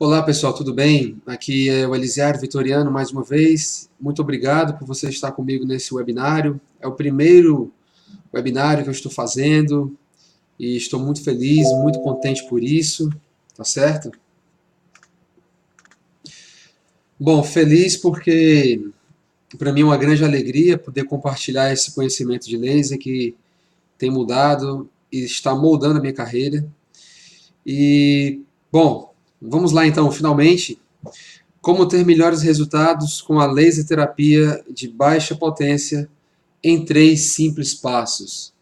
Olá pessoal, tudo bem? Aqui é o Elisiário Vitoriano mais uma vez. Muito obrigado por você estar comigo nesse webinário. É o primeiro webinário que eu estou fazendo e estou muito feliz, muito contente por isso, tá certo? Bom, feliz porque para mim é uma grande alegria poder compartilhar esse conhecimento de laser que tem mudado e está moldando a minha carreira. E, bom, vamos lá então, finalmente. Como ter melhores resultados com a laser terapia de baixa potência em 3 simples passos.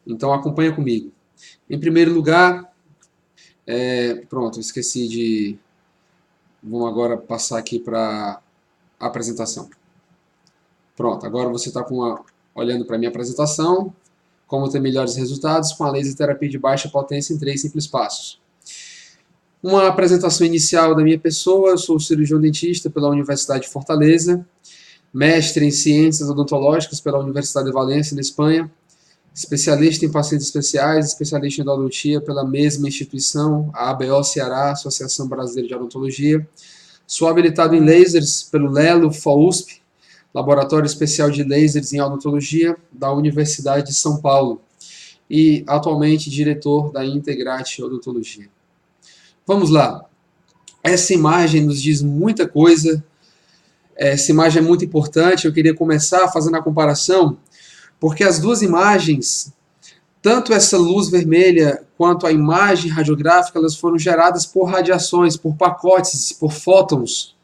Então acompanha comigo. Em primeiro lugar, pronto, esqueci de. Vamos agora passar aqui para a apresentação. Pronto, agora você está olhando para a minha apresentação. Como ter melhores resultados com a laser terapia de baixa potência em 3 simples passos. Uma apresentação inicial da minha pessoa. Eu sou cirurgião dentista pela Universidade de Fortaleza, mestre em ciências odontológicas pela Universidade de Valência, na Espanha, especialista em pacientes especiais, especialista em odontia pela mesma instituição, a ABO Ceará, Associação Brasileira de Odontologia. Sou habilitado em lasers pelo LELO FOUSP, Laboratório Especial de Lasers em Odontologia, da Universidade de São Paulo, e atualmente diretor da Integrate Odontologia. Vamos lá. Essa imagem nos diz muita coisa. Essa imagem é muito importante. Eu queria começar fazendo a comparação, porque as duas imagens, tanto essa luz vermelha quanto a imagem radiográfica, elas foram geradas por radiações, por pacotes, por fótons,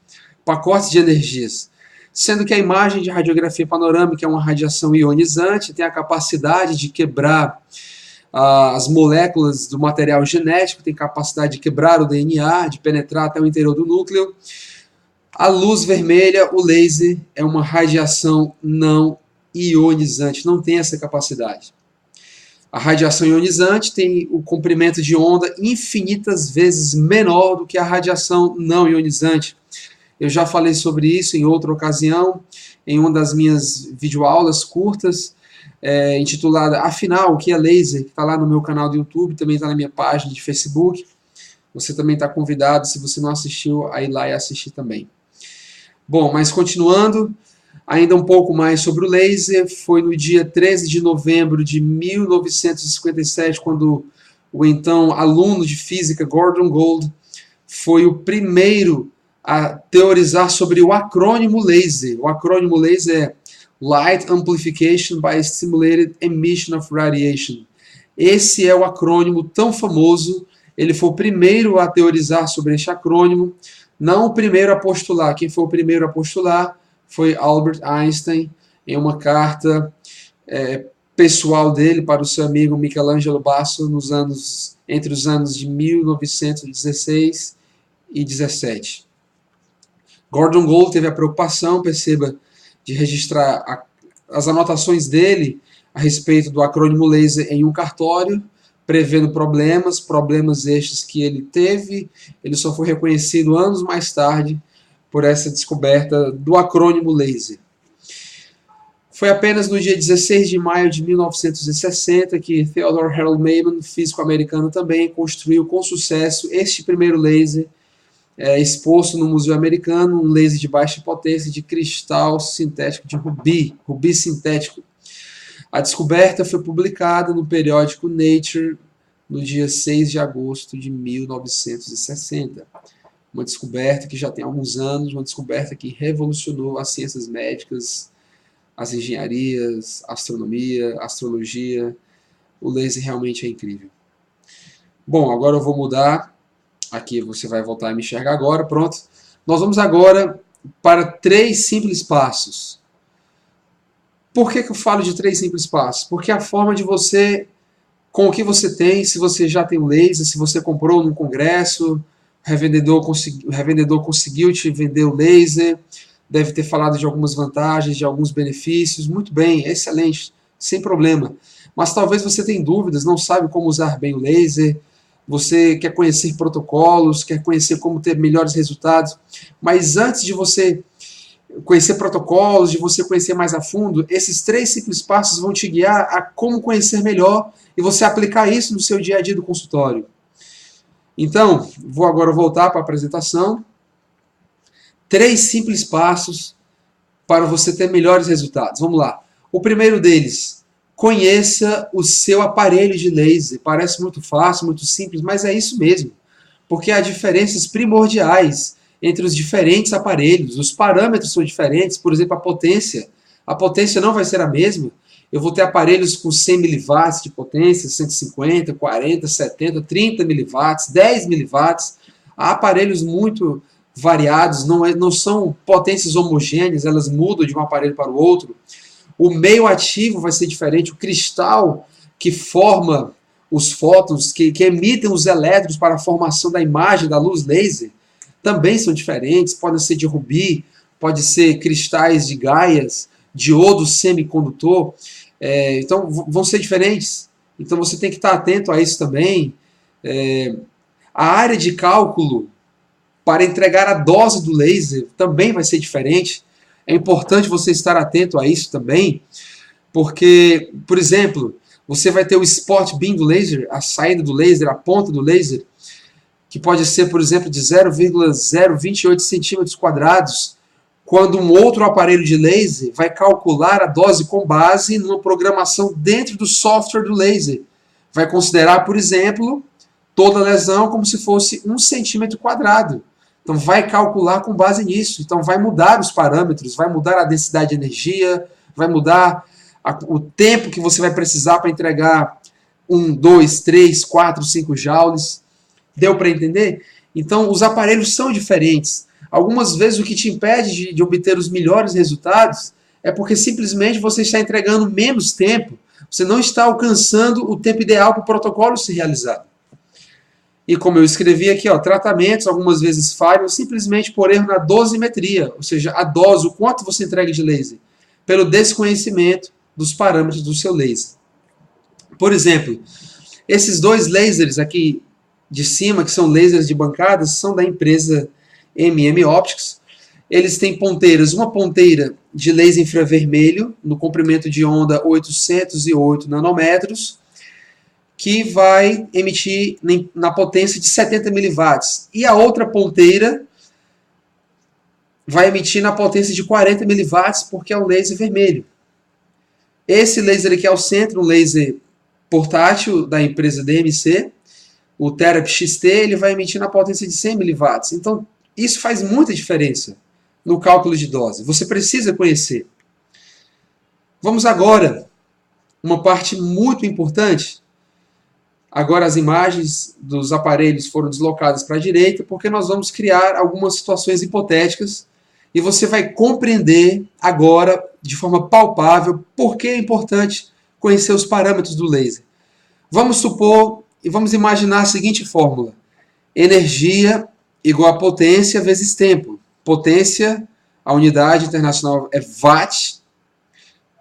pacotes de energias. Sendo que a imagem de radiografia panorâmica é uma radiação ionizante, tem a capacidade de quebrar as moléculas do material genético, tem capacidade de quebrar o DNA, de penetrar até o interior do núcleo. A luz vermelha, o laser, é uma radiação não ionizante, não tem essa capacidade. A radiação ionizante tem o comprimento de onda infinitas vezes menor do que a radiação não ionizante. Eu já falei sobre isso em outra ocasião, em uma das minhas videoaulas curtas, intitulada Afinal, o que é laser? Que está lá no meu canal do YouTube, também está na minha página de Facebook. Você também está convidado, se você não assistiu, a ir lá e assistir também. Bom, mas continuando, ainda um pouco mais sobre o laser. Foi no dia 13 de novembro de 1957, quando o então aluno de física Gordon Gould foi o primeiro a teorizar sobre o acrônimo laser. O acrônimo laser é Light Amplification by Stimulated Emission of Radiation. Esse é o acrônimo tão famoso. Ele foi o primeiro a teorizar sobre este acrônimo, não o primeiro a postular. Quem foi o primeiro a postular foi Albert Einstein, em uma carta pessoal dele para o seu amigo Michelangelo Basso entre os anos de 1916 e 17. Gordon Gould teve a preocupação, perceba, de registrar as anotações dele a respeito do acrônimo laser em um cartório, prevendo problemas estes que ele teve. Ele só foi reconhecido anos mais tarde por essa descoberta do acrônimo laser. Foi apenas no dia 16 de maio de 1960 que Theodore Harold Maiman, físico americano também, construiu com sucesso este primeiro laser exposto no Museu Americano, um laser de baixa potência de cristal sintético de rubi sintético. A descoberta foi publicada no periódico Nature no dia 6 de agosto de 1960. Uma descoberta que já tem alguns anos, uma descoberta que revolucionou as ciências médicas, as engenharias, a astronomia, a astrologia. O laser realmente é incrível. Bom, agora eu vou mudar. Aqui você vai voltar a me enxergar agora, pronto. Nós vamos agora para 3 simples passos. Por que eu falo de 3 simples passos? Porque a forma de você, com o que você tem, se você já tem o laser, se você comprou num congresso, o revendedor conseguiu te vender o laser, deve ter falado de algumas vantagens, de alguns benefícios, muito bem, excelente, sem problema. Mas talvez você tenha dúvidas, não sabe como usar bem o laser, você quer conhecer protocolos, quer conhecer como ter melhores resultados, mas antes de você conhecer protocolos, de você conhecer mais a fundo, esses 3 simples passos vão te guiar a como conhecer melhor e você aplicar isso no seu dia a dia do consultório. Então, vou agora voltar para a apresentação. 3 simples passos para você ter melhores resultados. Vamos lá. O primeiro deles, conheça o seu aparelho de laser. Parece muito fácil, muito simples, mas é isso mesmo. Porque há diferenças primordiais entre os diferentes aparelhos. Os parâmetros são diferentes. Por exemplo, a potência. A potência não vai ser a mesma. Eu vou ter aparelhos com 100 mW de potência, 150, 40, 70, 30 mW, 10 mW. Há aparelhos muito variados, não são potências homogêneas, elas mudam de um aparelho para o outro. O meio ativo vai ser diferente, o cristal que forma os fótons, que emitem os elétrons para a formação da imagem da luz laser, também são diferentes, podem ser de rubi, pode ser cristais de gaias, diodo semicondutor, então vão ser diferentes. Então você tem que estar atento a isso também. A área de cálculo para entregar a dose do laser também vai ser diferente. É importante você estar atento a isso também, porque, por exemplo, você vai ter o spot beam do laser, a saída do laser, a ponta do laser, que pode ser, por exemplo, de 0,028 centímetros quadrados, quando um outro aparelho de laser vai calcular a dose com base numa programação dentro do software do laser. Vai considerar, por exemplo, toda lesão como se fosse 1 centímetro quadrado. Então vai calcular com base nisso. Então vai mudar os parâmetros, vai mudar a densidade de energia, vai mudar o tempo que você vai precisar para entregar 1, 2, 3, 4, 5 joules. Deu para entender? Então os aparelhos são diferentes. Algumas vezes o que te impede de obter os melhores resultados é porque simplesmente você está entregando menos tempo. Você não está alcançando o tempo ideal para o protocolo ser realizado. E como eu escrevi aqui, tratamentos algumas vezes falham simplesmente por erro na dosimetria, ou seja, a dose, o quanto você entrega de laser, pelo desconhecimento dos parâmetros do seu laser. Por exemplo, esses 2 lasers aqui de cima, que são lasers de bancadas, são da empresa MM Optics. Eles têm ponteiras, uma ponteira de laser infravermelho, no comprimento de onda 808 nanômetros, que vai emitir na potência de 70 mW. E a outra ponteira vai emitir na potência de 40 mW, porque é um laser vermelho. Esse laser aqui ao centro, um laser portátil da empresa DMC, o Therapy XT, ele vai emitir na potência de 100 mW. Então, isso faz muita diferença no cálculo de dose. Você precisa conhecer. Vamos agora, uma parte muito importante. Agora as imagens dos aparelhos foram deslocadas para a direita, porque nós vamos criar algumas situações hipotéticas e você vai compreender agora, de forma palpável, por que é importante conhecer os parâmetros do laser. Vamos supor e vamos imaginar a seguinte fórmula. Energia igual a potência vezes tempo. Potência, a unidade internacional é watt,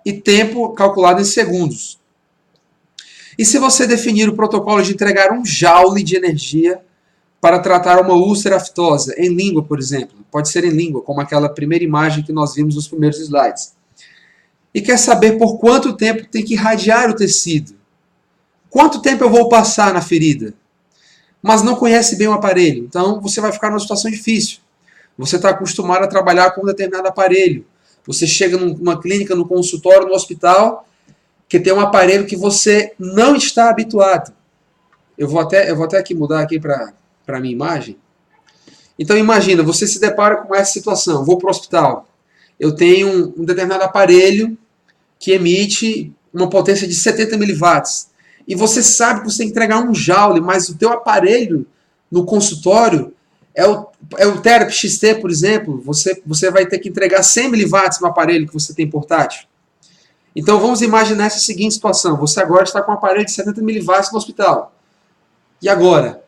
e tempo calculado em segundos. E se você definir o protocolo de entregar 1 joule de energia para tratar uma úlcera aftosa, em língua, por exemplo, pode ser em língua, como aquela primeira imagem que nós vimos nos primeiros slides, e quer saber por quanto tempo tem que irradiar o tecido, quanto tempo eu vou passar na ferida, mas não conhece bem o aparelho, então você vai ficar numa situação difícil. Você está acostumado a trabalhar com um determinado aparelho, você chega numa clínica, no consultório, no hospital, que tem um aparelho que você não está habituado. Eu vou até aqui mudar aqui para a minha imagem. Então imagina, você se depara com essa situação. Vou para o hospital. Eu tenho um determinado aparelho que emite uma potência de 70 mW. E você sabe que você tem que entregar 1 joule, mas o teu aparelho no consultório é o Therapy XT, por exemplo. Você vai ter que entregar 100 mW no aparelho que você tem portátil. Então vamos imaginar essa seguinte situação. Você agora está com um aparelho de 70 mW no hospital. E agora?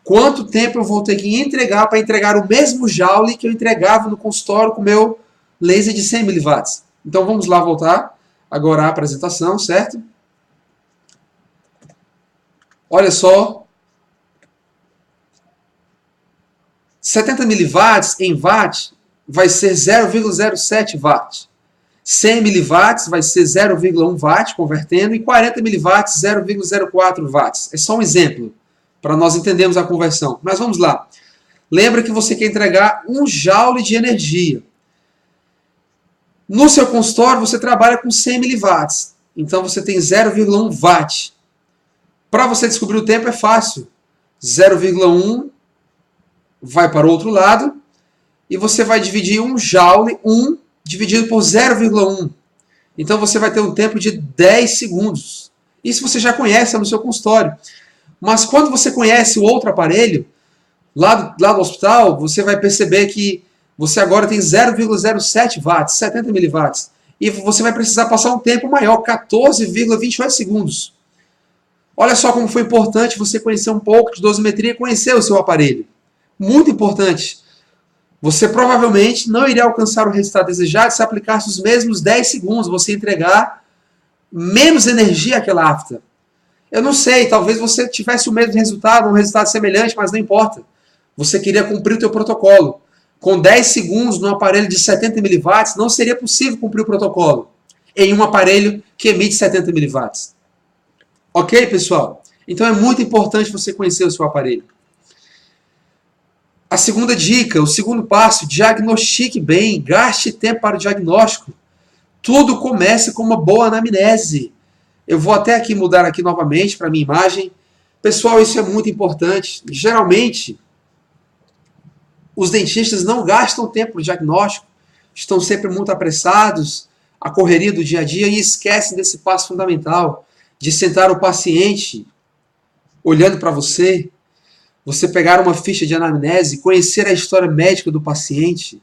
Quanto tempo eu vou ter que entregar para entregar o mesmo joule que eu entregava no consultório com o meu laser de 100 mW? Então vamos lá voltar agora à apresentação, certo? Olha só. 70 mW em watt vai ser 0,07 watt. 100 mW vai ser 0,1 watt, convertendo, e 40 mW, 0,04 watts. É só um exemplo, para nós entendermos a conversão. Mas vamos lá. Lembra que você quer entregar 1 joule de energia. No seu consultório, você trabalha com 100 miliwatts. Então, você tem 0,1 watt. Para você descobrir o tempo é fácil. 0,1 vai para o outro lado e você vai dividir 1 joule, 1 dividido por 0,1. Então, você vai ter um tempo de 10 segundos. Isso você já conhece no seu consultório. Mas quando você conhece o outro aparelho, lá do hospital, você vai perceber que você agora tem 0,07 watts, 70 miliwatts. E você vai precisar passar um tempo maior, 14,28 segundos. Olha só como foi importante você conhecer um pouco de dosimetria e conhecer o seu aparelho. Muito importante. Você provavelmente não iria alcançar o resultado desejado se aplicasse os mesmos 10 segundos, você entregar menos energia àquela afta. Eu não sei, talvez você tivesse o mesmo resultado, um resultado semelhante, mas não importa. Você queria cumprir o teu protocolo. Com 10 segundos no aparelho de 70 miliwatts, não seria possível cumprir o protocolo em um aparelho que emite 70 miliwatts. Ok, pessoal? Então é muito importante você conhecer o seu aparelho. A segunda dica, o segundo passo, diagnostique bem, gaste tempo para o diagnóstico. Tudo começa com uma boa anamnese. Eu vou até aqui mudar aqui novamente para a minha imagem. Pessoal, isso é muito importante. Geralmente, os dentistas não gastam tempo no diagnóstico, estão sempre muito apressados, a correria do dia a dia, e esquecem desse passo fundamental, de sentar o paciente olhando para você, você pegar uma ficha de anamnese, conhecer a história médica do paciente.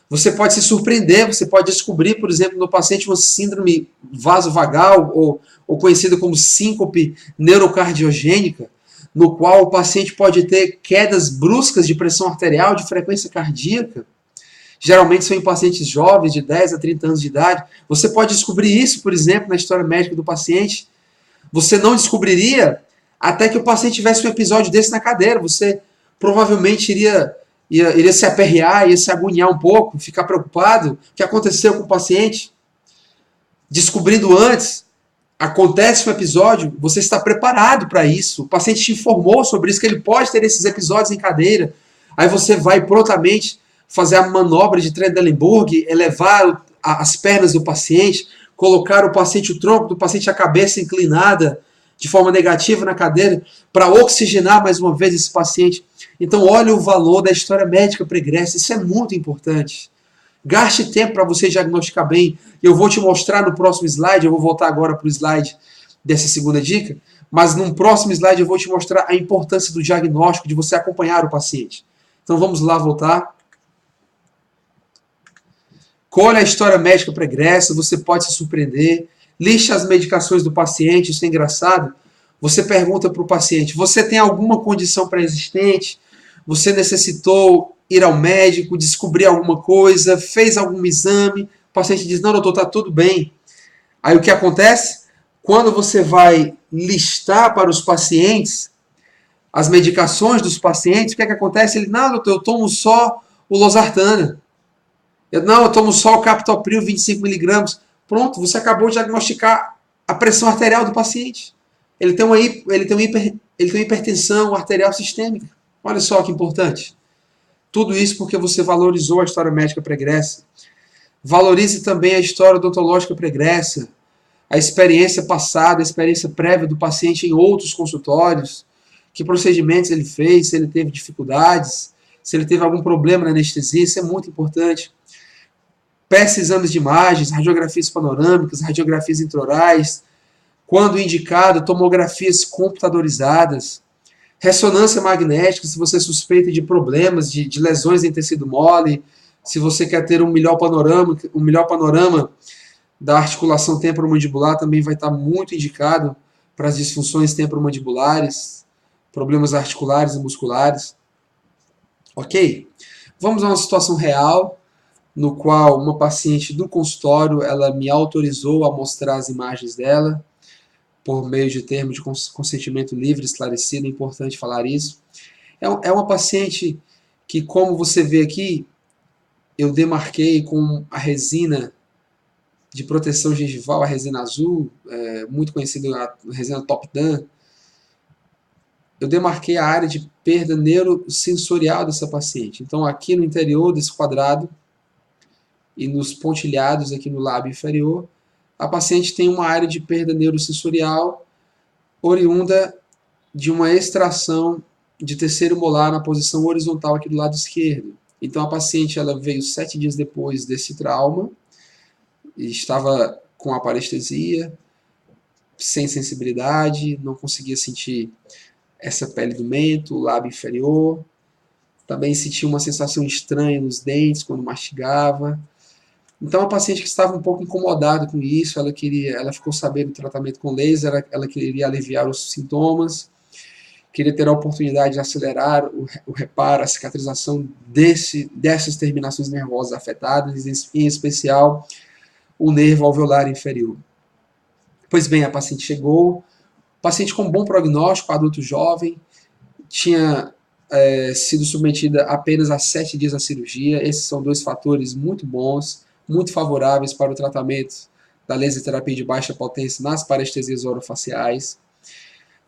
Você pode se surpreender, você pode descobrir, por exemplo, no paciente uma síndrome vasovagal, ou conhecida como síncope neurocardiogênica, no qual o paciente pode ter quedas bruscas de pressão arterial, de frequência cardíaca. Geralmente são em pacientes jovens, de 10 a 30 anos de idade. Você pode descobrir isso, por exemplo, na história médica do paciente. Você não descobriria até que o paciente tivesse um episódio desse na cadeira. Você provavelmente iria se aperrear, ia se agoniar um pouco, ficar preocupado. O que aconteceu com o paciente? Descobrindo antes, acontece um episódio, você está preparado para isso. O paciente te informou sobre isso, que ele pode ter esses episódios em cadeira. Aí você vai prontamente fazer a manobra de Trendelenburg, elevar as pernas do paciente, colocar o paciente, o tronco do paciente, a cabeça inclinada de forma negativa na cadeira, para oxigenar mais uma vez esse paciente. Então, olha o valor da história médica pregressa. Isso é muito importante. Gaste tempo para você diagnosticar bem. Eu vou te mostrar no próximo slide, eu vou voltar agora para o slide dessa segunda dica, mas no próximo slide eu vou te mostrar a importância do diagnóstico, de você acompanhar o paciente. Então, vamos lá voltar. Colhe a história médica pregressa, você pode se surpreender. Liste as medicações do paciente, isso é engraçado. Você pergunta para o paciente, você tem alguma condição pré-existente? Você necessitou ir ao médico, descobrir alguma coisa, fez algum exame? O paciente diz, não, doutor, está tudo bem. Aí o que acontece? Quando você vai listar para os pacientes as medicações dos pacientes, o que é que acontece? Ele, não, doutor, eu tomo só o losartana. Eu tomo só o captopril 25 miligramas. Pronto, você acabou de diagnosticar a pressão arterial do paciente. Ele tem uma hipertensão arterial sistêmica. Olha só que importante. Tudo isso porque você valorizou a história médica pregressa. Valorize também a história odontológica pregressa, a experiência passada, a experiência prévia do paciente em outros consultórios, que procedimentos ele fez, se ele teve dificuldades, se ele teve algum problema na anestesia, isso é muito importante. Peça exames de imagens, radiografias panorâmicas, radiografias intraorais, quando indicado, tomografias computadorizadas, ressonância magnética, se você suspeita de problemas, de lesões em tecido mole, se você quer ter um melhor panorama da articulação temporomandibular, também vai estar muito indicado para as disfunções temporomandibulares, problemas articulares e musculares. Ok? Vamos a uma situação real, no qual uma paciente do consultório, ela me autorizou a mostrar as imagens dela, por meio de termo de consentimento livre, esclarecido, é importante falar isso. É uma paciente que, como você vê aqui, eu demarquei com a resina de proteção gengival, a resina azul, muito conhecida, a resina Top Dan. eu demarquei a área de perda neurosensorial dessa paciente. Então, aqui no interior desse quadrado e nos pontilhados aqui no lábio inferior, a paciente tem uma área de perda neurosensorial oriunda de uma extração de terceiro molar na posição horizontal aqui do lado esquerdo. Então, a paciente ela veio 7 dias depois desse trauma, e estava com aparestesia, sem sensibilidade, não conseguia sentir essa pele do mento, o lábio inferior. Também sentia uma sensação estranha nos dentes quando mastigava. Então, a paciente que estava um pouco incomodada com isso, ela ficou sabendo do tratamento com laser, ela queria aliviar os sintomas, queria ter a oportunidade de acelerar o reparo, a cicatrização dessas terminações nervosas afetadas, em especial o nervo alveolar inferior. Pois bem, a paciente chegou, paciente com bom prognóstico, adulto jovem, tinha sido submetida apenas a 7 dias da cirurgia. Esses são 2 fatores muito bons, muito favoráveis para o tratamento da laser terapia de baixa potência nas parestesias orofaciais.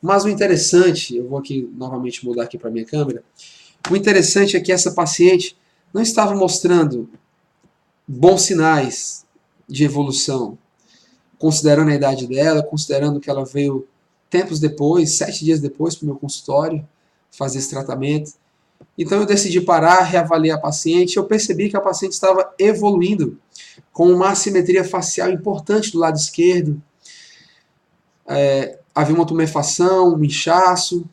Mas o interessante, eu vou aqui novamente mudar aqui para a minha câmera, o interessante é que essa paciente não estava mostrando bons sinais de evolução, considerando a idade dela, considerando que ela veio tempos depois, 7 dias depois, para o meu consultório, fazer esse tratamento. Então eu decidi parar, reavaliar a paciente, eu percebi que a paciente estava evoluindo, com uma assimetria facial importante do lado esquerdo, havia uma tumefação, um inchaço,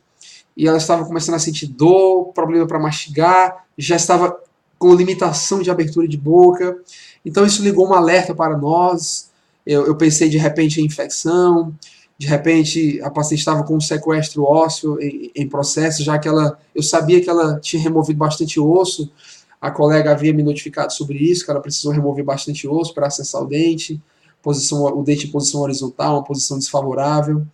e ela estava começando a sentir dor, problema para mastigar, já estava com limitação de abertura de boca. Então isso ligou um alerta para nós. Eu pensei de repente em infecção, de repente a paciente estava com um sequestro ósseo em processo, já que eu sabia que ela tinha removido bastante osso. A colega havia me notificado sobre isso, que ela precisou remover bastante osso para acessar o dente, o dente em posição horizontal, uma posição desfavorável.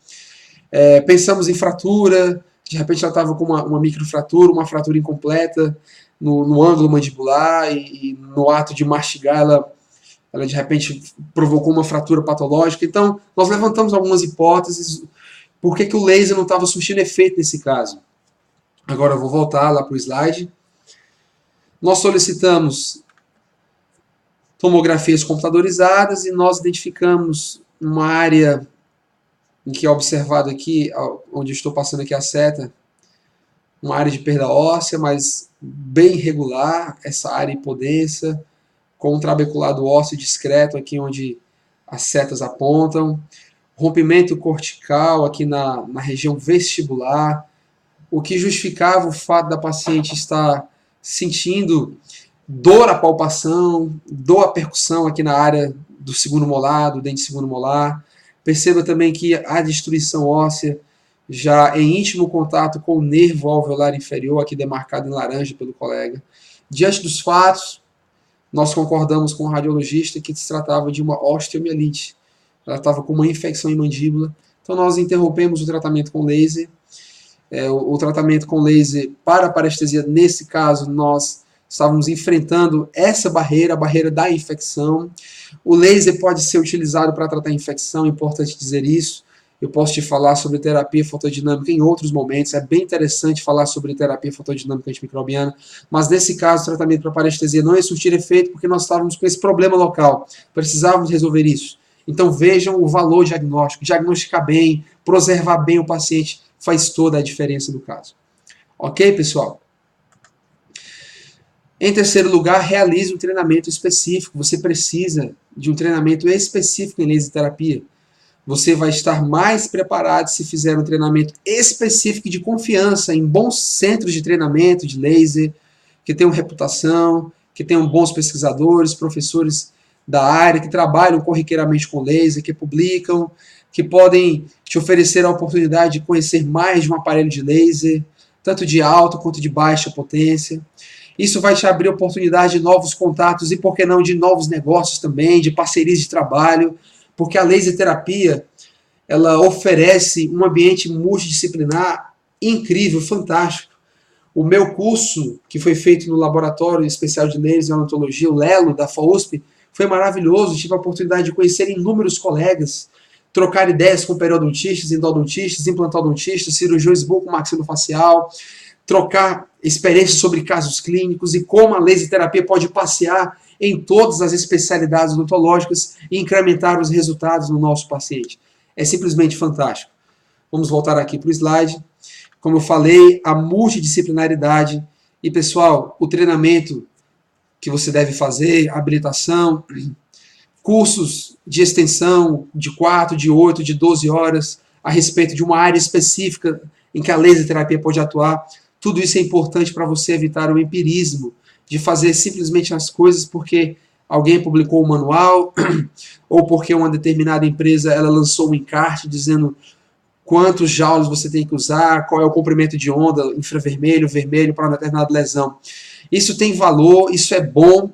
Pensamos em fratura, de repente ela estava com uma microfratura, uma fratura incompleta no ângulo mandibular, e no ato de mastigar ela de repente provocou uma fratura patológica. Então nós levantamos algumas hipóteses, por que o laser não estava surtindo efeito nesse caso. Agora eu vou voltar lá para o slide. Nós solicitamos tomografias computadorizadas e nós identificamos uma área em que é observado aqui, onde estou passando aqui a seta, uma área de perda óssea, mas bem irregular, essa área hipodensa, com um trabeculado ósseo discreto aqui onde as setas apontam, rompimento cortical aqui na região vestibular, o que justificava o fato da paciente estar sentindo dor à palpação, dor à percussão aqui na área do segundo molar, do dente segundo molar. Perceba também que a destruição óssea já em íntimo contato com o nervo alveolar inferior, aqui demarcado em laranja pelo colega. Diante dos fatos, nós concordamos com o radiologista que se tratava de uma osteomielite. Ela estava com uma infecção em mandíbula. Então nós interrompemos o tratamento com laser. O tratamento com laser para parestesia, nesse caso, nós estávamos enfrentando essa barreira, a barreira da infecção. O laser pode ser utilizado para tratar infecção, é importante dizer isso. Eu posso te falar sobre terapia fotodinâmica em outros momentos, é bem interessante falar sobre terapia fotodinâmica antimicrobiana, mas nesse caso o tratamento para parestesia não ia surtir efeito porque nós estávamos com esse problema local, precisávamos resolver isso. Então vejam o valor diagnóstico, diagnosticar bem, preservar bem o paciente, faz toda a diferença no caso. Ok, pessoal? Em terceiro lugar, realize um treinamento específico. Você precisa de um treinamento específico em laser terapia. Você vai estar mais preparado se fizer um treinamento específico de confiança em bons centros de treinamento de laser, que tenham reputação, que tenham bons pesquisadores, professores da área, que trabalham corriqueiramente com laser, que publicam, que podem te oferecer a oportunidade de conhecer mais de um aparelho de laser, tanto de alta quanto de baixa potência. Isso vai te abrir oportunidade de novos contatos e, por que não, de novos negócios também, de parcerias de trabalho, porque a laser terapia, ela oferece um ambiente multidisciplinar incrível, fantástico. O meu curso, que foi feito no Laboratório Especial de Laser e Odontologia, o LELO, da FAUSP, foi maravilhoso. Tive a oportunidade de conhecer inúmeros colegas, trocar ideias com periodontistas, endodontistas, implantodontistas, cirurgiões bucomaxilofacial, trocar experiências sobre casos clínicos e como a laser terapia pode passear em todas as especialidades odontológicas e incrementar os resultados no nosso paciente. É simplesmente fantástico. Vamos voltar aqui para o slide. Como eu falei, a multidisciplinaridade e, pessoal, o treinamento que você deve fazer, habilitação, cursos de extensão de 4, de 8, de 12 horas a respeito de uma área específica em que a laser terapia pode atuar. Tudo isso é importante para você evitar o empirismo de fazer simplesmente as coisas porque alguém publicou um manual ou porque uma determinada empresa ela lançou um encarte dizendo quantos joules você tem que usar, qual é o comprimento de onda, infravermelho, vermelho, para uma determinada lesão. Isso tem valor, isso é bom,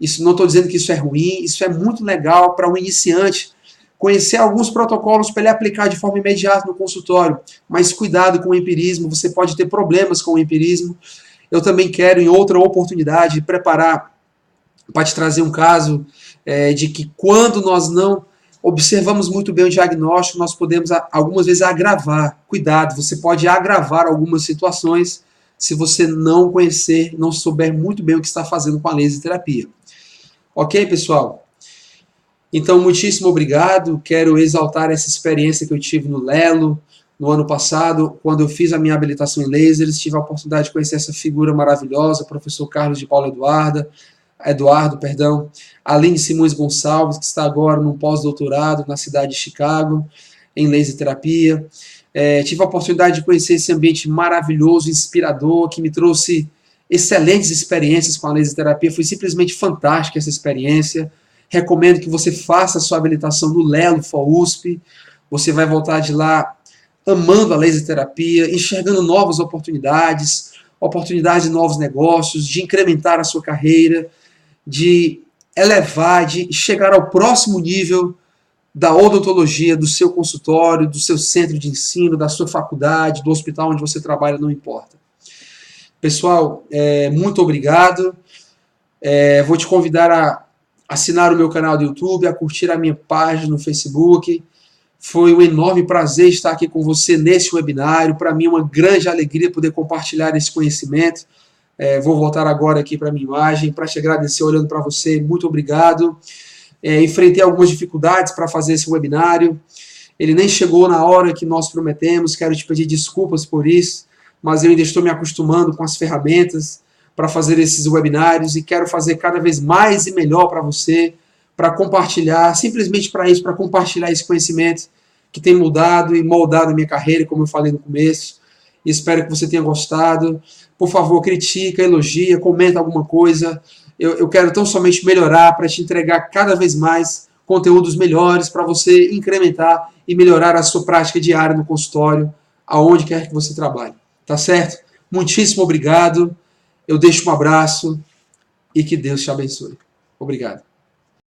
isso, não estou dizendo que isso é ruim, isso é muito legal para um iniciante conhecer alguns protocolos para ele aplicar de forma imediata no consultório, mas cuidado com o empirismo, você pode ter problemas com o empirismo. Eu também quero, em outra oportunidade, preparar para te trazer um caso de que quando nós não observamos muito bem o diagnóstico, nós podemos algumas vezes agravar. Cuidado, você pode agravar algumas situações se você não conhecer, não souber muito bem o que está fazendo com a laser terapia. Ok, pessoal? Então, muitíssimo obrigado. Quero exaltar essa experiência que eu tive no Lelo, no ano passado, quando eu fiz a minha habilitação em lasers, tive a oportunidade de conhecer essa figura maravilhosa, o professor Carlos de Paula Eduardo, Aline Simões Gonçalves, que está agora num pós-doutorado na cidade de Chicago, em laser terapia. Tive a oportunidade de conhecer esse ambiente maravilhoso, inspirador, que me trouxe excelentes experiências com a laser terapia. Foi simplesmente fantástica essa experiência. Recomendo que você faça a sua habilitação no Lelo FOUSP. Você vai voltar de lá amando a laser terapia, enxergando novas oportunidades, oportunidades de novos negócios, de incrementar a sua carreira, de elevar, de chegar ao próximo nível da odontologia, do seu consultório, do seu centro de ensino, da sua faculdade, do hospital onde você trabalha, não importa. Pessoal, muito obrigado. Vou te convidar a assinar o meu canal do YouTube, a curtir a minha página no Facebook. Foi um enorme prazer estar aqui com você nesse webinário. Para mim é uma grande alegria poder compartilhar esse conhecimento. Vou voltar agora aqui para a minha imagem, para te agradecer olhando para você. Muito obrigado. Enfrentei algumas dificuldades para fazer esse webinário. Ele nem chegou na hora que nós prometemos. Quero te pedir desculpas por isso, mas eu ainda estou me acostumando com as ferramentas para fazer esses webinários e quero fazer cada vez mais e melhor para você, para compartilhar, simplesmente para isso, para compartilhar esse conhecimento que tem mudado e moldado a minha carreira, como eu falei no começo. E espero que você tenha gostado. Por favor, critica, elogia, comenta alguma coisa. Eu quero tão somente melhorar para te entregar cada vez mais conteúdos melhores para você incrementar e melhorar a sua prática diária no consultório, aonde quer que você trabalhe. Tá certo? Muitíssimo obrigado. Eu deixo um abraço e que Deus te abençoe. Obrigado.